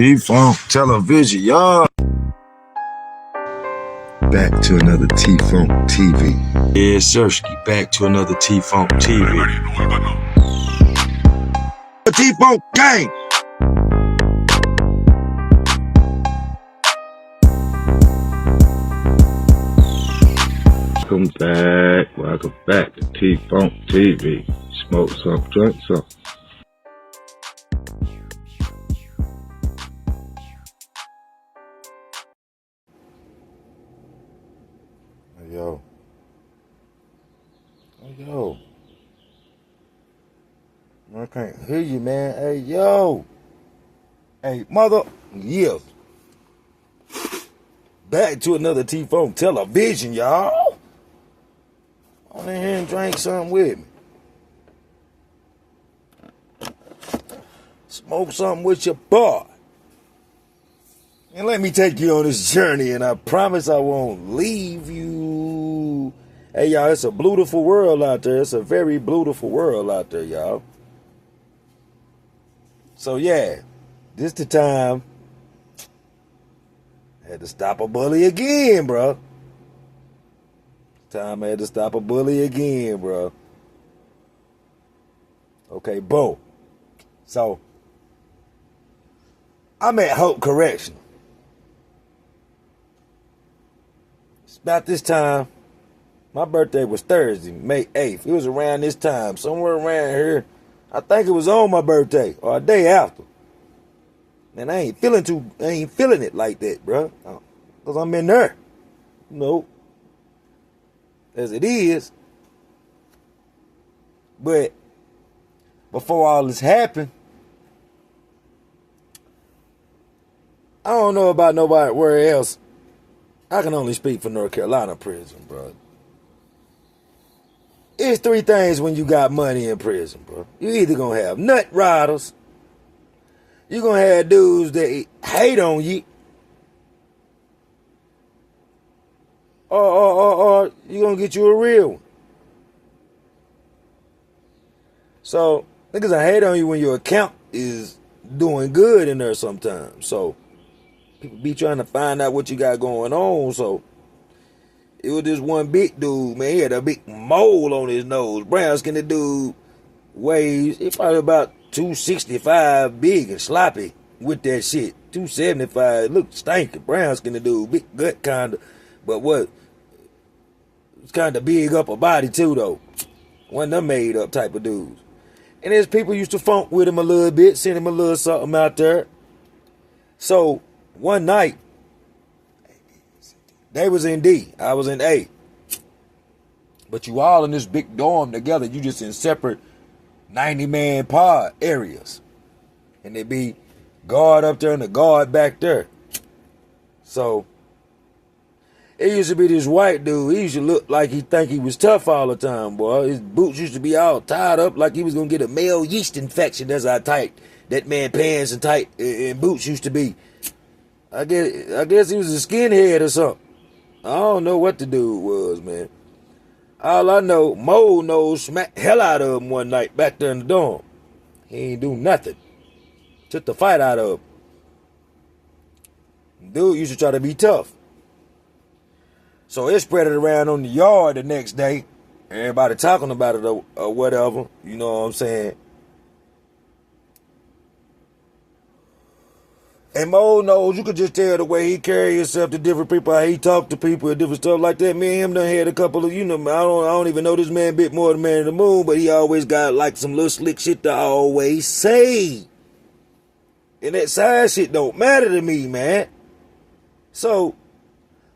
T-Funk Television, y'all. Back to another T-Funk TV. Yeah, Sirski, back to another T-Funk TV. T-Funk gang. Welcome back to T-Funk TV. Smoke some, drink some. Hey, yo. Hey, yo. I can't hear you, man. Hey, yo. Hey, mother. Yeah. Back to another T-Funk Television, y'all. On in here and drink something with me. Smoke something with your boy. And let me take you on this journey, and I promise I won't leave you. Hey, y'all, it's a beautiful world out there. It's a very beautiful world out there, y'all. So, yeah, this the time. I had to stop a bully again, bro. Time I had to stop a bully again, bro. Okay, boom. So, I'm at Hope Correction. It's about this time. My birthday was Thursday, May 8th. It was around this time, somewhere around here. I think it was on my birthday or a day after. And I ain't feeling it like that, bro. Because I'm in there. Nope. As it is. But before all this happened, I don't know about nobody where else. I can only speak for North Carolina prison, bro. It's three things when you got money in prison, bro. You either gonna have nut riders, you gonna have dudes that hate on you, or you gonna get you a real one. So niggas I hate on you when your account is doing good in there sometimes. So people be trying to find out what you got going on. So it was this one big dude, man. He had a big mole on his nose. Brown skinned dude weighs, he probably about 265 big and sloppy with that shit. 275, look stinking. Brown skinned dude, big gut kinda. But what? It's kinda big upper body too though. One of them made up type of dudes. And his people used to funk with him a little bit, send him a little something out there. So one night, they was in D, I was in A. But you all in this big dorm together, you just in separate 90-man pod areas. And they be guard up there and the guard back there. So it used to be this white dude. He used to look like he think he was tough all the time, boy. His boots used to be all tied up like he was gonna get a male yeast infection. That's how tight that man pants and tight and boots used to be. I guess he was a skinhead or something. I don't know what the dude was, man. All I know, Mo knows smacked hell out of him one night back there in the dorm. He ain't do nothing. Took the fight out of him. Dude used to try to be tough. So it spread it around on the yard the next day. Everybody talking about it or whatever. You know what I'm saying? And Mo knows, you could just tell the way he carry himself to different people, how he talk to people and different stuff like that. Me and him done had a couple of, I don't even know this man a bit more than Man in the Moon, but he always got like some little slick shit to always say. And that side shit don't matter to me, man. So,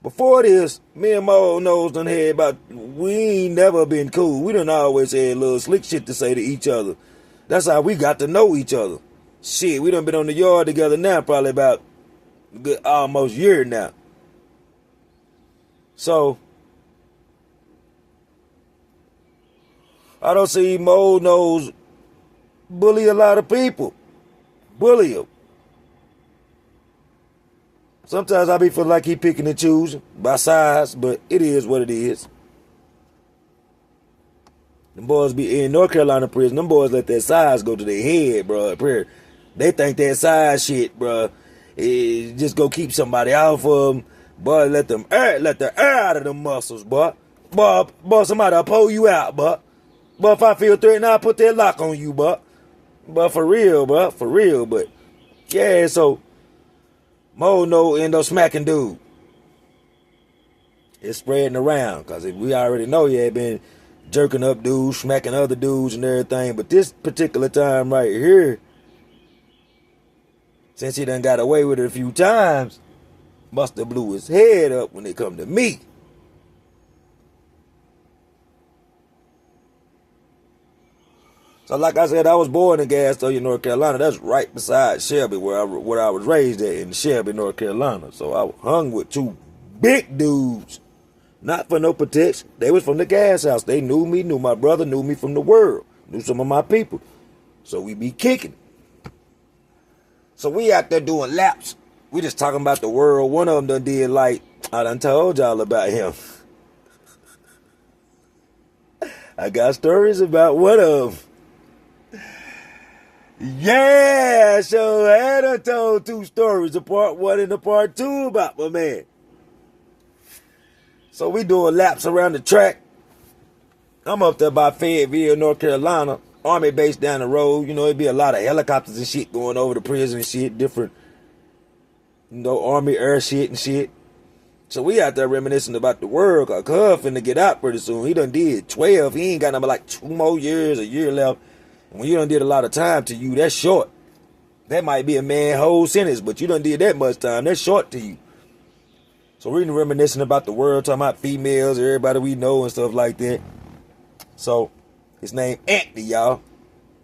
before this, me and Mo knows done had about, we ain't never been cool. We done always had little slick shit to say to each other. That's how we got to know each other. Shit, we done been on the yard together now probably about a good almost year now. So, I don't see Mo knows bully a lot of people. Bully them. Sometimes I be feeling like he picking and choosing by size, but it is what it is. Them boys be in North Carolina prison. Them boys let that size go to their head, bro. They think that size shit, bro. just go keep somebody off of them. Boy, let the air out of them muscles, boy. Boy, somebody will pull you out, boy. But if I feel threatened, I'll put that lock on you, but for real, but yeah, so Mo no end up smacking dude. It's spreading around, cause we already know he had been jerking up dudes, smacking other dudes and everything, but this particular time right here, since he done got away with it a few times, must have blew his head up when it come to me. So like I said, I was born in Gastonia, North Carolina. That's right beside Shelby, where I was raised at in Shelby, North Carolina. So I hung with two big dudes. Not for no protection. They was from the gas house. They knew me, knew my brother, knew me from the world. Knew some of my people. So we be kicking. So we out there doing laps. We just talking about the world. One of them done did like, I done told y'all about him. I got stories about one of them. Yeah, so I done told two stories, the part one and the part two about my man. So we doing laps around the track. I'm up there by Fayetteville, North Carolina. Army base down the road. You know, it'd be a lot of helicopters and shit going over the prison and shit. Different, Army air shit and shit. So we out there reminiscing about the world. Cause Cub finna get out pretty soon. He done did 12. He ain't got nothing but like 2 more years, a year left. And when you done did a lot of time to you, that's short. That might be a man whole sentence, but you done did that much time. That's short to you. So we're reminiscing about the world, talking about females, everybody we know and stuff like that. So his name Anthony, y'all.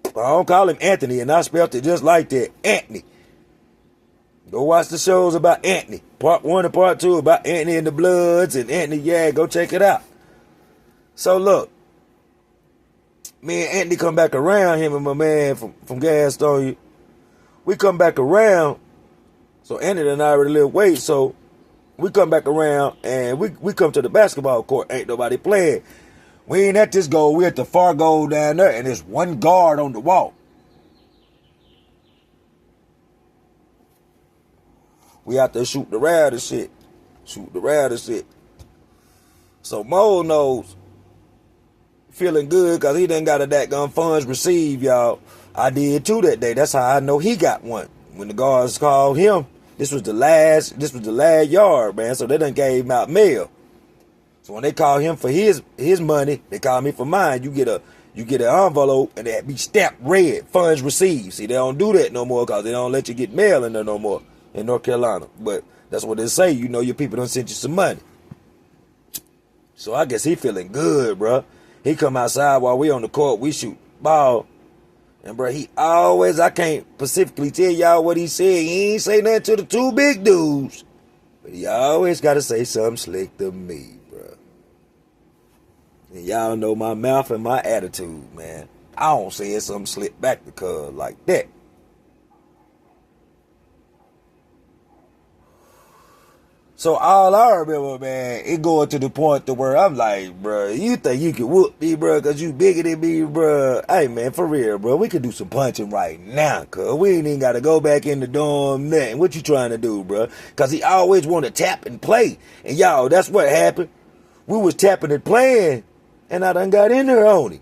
I don't call him Anthony, and I spelled it just like that, Anthony. Go watch the shows about Anthony. Part 1 and part 2 about Anthony and the Bloods and Anthony, yeah, go check it out. So look, me and Anthony come back around, him and my man from Gastonia. We come back around, so Anthony and I already live weight, so we come back around and we come to the basketball court. Ain't nobody playing. We ain't at this goal. We at the far goal down there, and there's one guard on the wall. We out there shooting around and shit. So Mo knows, feeling good because he done got a that gun funds received, y'all. I did too that day. That's how I know he got one. When the guards called him, this was the last yard, man. So they done gave him out mail. So when they call him for his money, they call me for mine. You get an envelope and it be stamped red, funds received. See, they don't do that no more because they don't let you get mail in there no more in North Carolina. But that's what they say. You know your people done sent you some money. So I guess he feeling good, bro. He come outside while we on the court. We shoot ball. And, bro, he always, I can't specifically tell y'all what he said. He ain't say nothing to the two big dudes. But he always got to say something slick to me, bro. And y'all know my mouth and my attitude, man. I don't say something slick back to Cuz like that. So all I remember, man, it going to the point to where I'm like, bro, you think you can whoop me, bro, because you bigger than me, bro. Hey, man, for real, bro, we could do some punching right now, cuz we ain't even got to go back in the dorm, nothing. What you trying to do, bro? Because he always want to tap and play. And, y'all, that's what happened. We was tapping and playing, and I done got in there on him.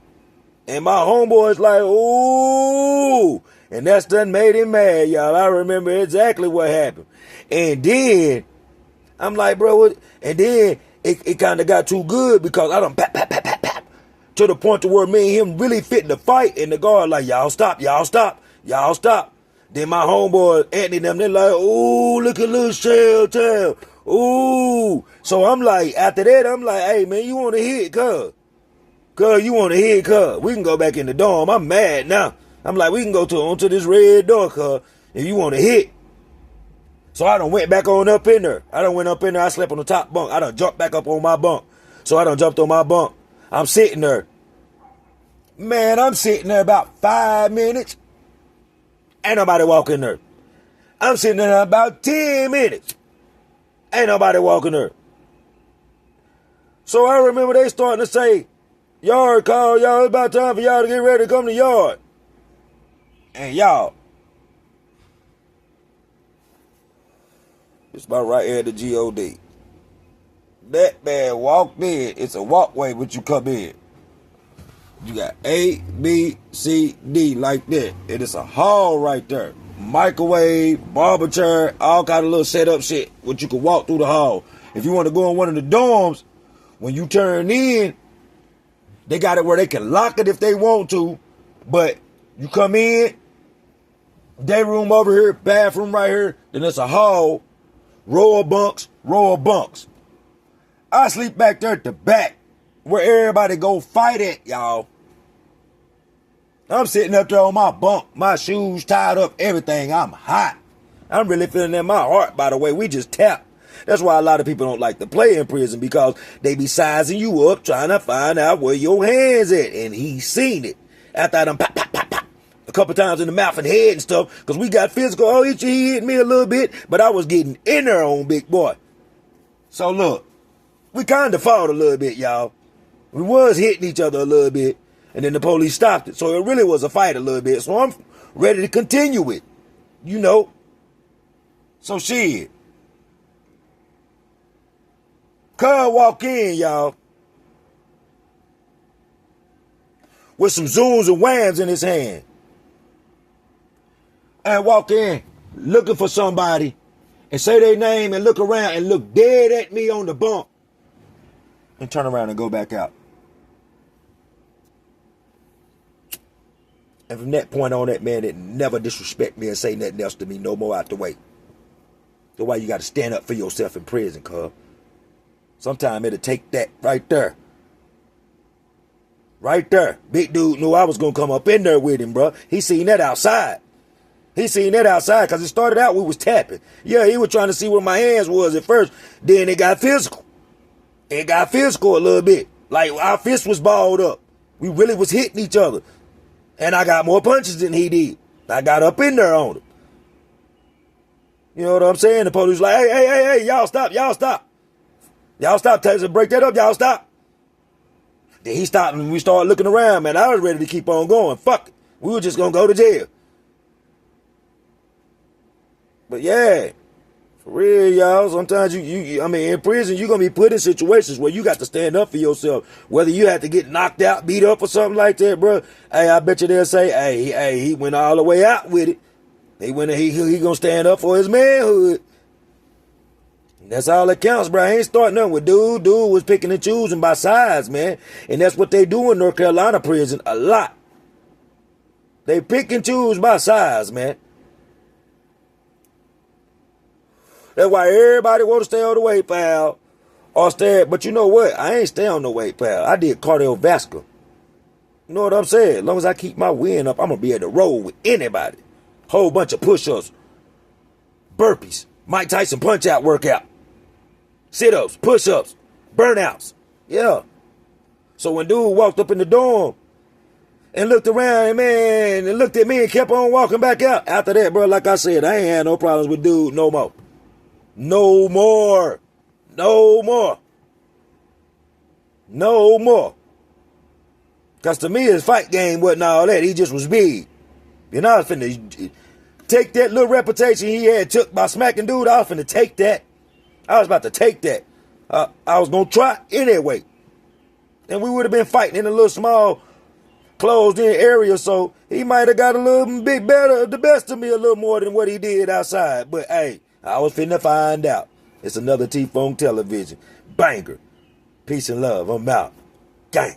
And my homeboy's like, ooh, and that's done made him mad, y'all. I remember exactly what happened. And then I'm like, bro, what? And then it kind of got too good because I done pap, to the point to where me and him really fitting the fight. And the guard like, y'all stop. Then my homeboy, Anthony, them, they like, ooh, look at little shell tail. Ooh. So I'm like, after that, I'm like, hey, man, you want to hit, cuz? Cuz, you want to hit, cuz? We can go back in the dorm. I'm mad now. I'm like, we can go onto this red door, cuz, if you want to hit. So I done went back on up in there. I slept on the top bunk. I done jumped back up on my bunk. So I done jumped on my bunk. I'm sitting there. Man, I'm sitting there about 5 minutes. Ain't nobody walking there. I'm sitting there about 10 minutes. Ain't nobody walking there. So I remember they starting to say, yard call, y'all. It's about time for y'all to get ready to come to yard. And y'all, It's about right here at the G.O.D. That man walked in. It's a walkway, but you come in. You got A, B, C, D like that. And it's a hall right there. Microwave, barber chair, all kind of little setup shit, which you can walk through the hall. If you want to go in one of the dorms, when you turn in, they got it where they can lock it if they want to. But you come in, day room over here, bathroom right here, then it's a hall, row of bunks, row of bunks. I sleep back there at the back where everybody go fight at, y'all. I'm sitting up there on my bunk, my shoes tied up, everything. I'm hot. I'm really feeling it in my heart, by the way. We just tapped. That's why a lot of people don't like to play in prison, because they be sizing you up, trying to find out where your hands at. And he seen it. After I done pop, pop, pop, pop, a couple times in the mouth and head and stuff, because we got physical. Oh, he hit me a little bit, but I was getting in there on big boy. So look, we kind of fought a little bit, y'all. We was hitting each other a little bit, and then the police stopped it. So it really was a fight a little bit. So I'm ready to continue it, you know. So shit. Cuz walk in, y'all, with some zooms and whams in his hand. And walk in looking for somebody and say their name and look around and look dead at me on the bump and turn around and go back out. And from that point on, that man didn't never disrespect me and say nothing else to me no more out the way. That's why you got to stand up for yourself in prison, cuz. Sometimes it'll take that right there. Right there. Big dude knew I was going to come up in there with him, bro. He seen that outside. He seen that outside because it started out we was tapping. Yeah, he was trying to see where my hands was at first. Then it got physical. It got physical a little bit. Like our fist was balled up. We really was hitting each other. And I got more punches than he did. I got up in there on him. You know what I'm saying? The police was like, hey, y'all stop, y'all stop. Y'all stop, Taser, break that up, y'all stop. Then he stopped and we started looking around, man. I was ready to keep on going. Fuck it. We were just going to go to jail. But yeah, for real, y'all, sometimes in prison, you're going to be put in situations where you got to stand up for yourself. Whether you have to get knocked out, beat up or something like that, bro. Hey, I bet you they'll say, hey, he went all the way out with it. He going to stand up for his manhood. That's all that counts, bro. I ain't starting nothing with dude. Dude was picking and choosing by size, man. And that's what they do in North Carolina prison a lot. They pick and choose by size, man. That's why everybody want to stay on the weight pal. Or stay, but you know what? I ain't stay on the weight pal. I did cardiovascular. You know what I'm saying? As long as I keep my wind up, I'm going to be able to roll with anybody. Whole bunch of push-ups. Burpees. Mike Tyson punch-out workout. Sit-ups, push-ups, burnouts. Yeah. So when dude walked up in the dorm and looked around, man, and looked at me and kept on walking back out. After that, bro, like I said, I ain't had no problems with dude no more. No more. No more. No more. Because to me, his fight game wasn't all that. He just was big. You know, I was finna take that little reputation he had took by smacking dude. I was finna take that. I was about to take that. I was going to try anyway. And we would have been fighting in a little small, closed-in area, so he might have got a little bit better, the best of me a little more than what he did outside. But, hey, I was finna find out. It's another T-Funk Television. Banger. Peace and love. I'm out. Gang.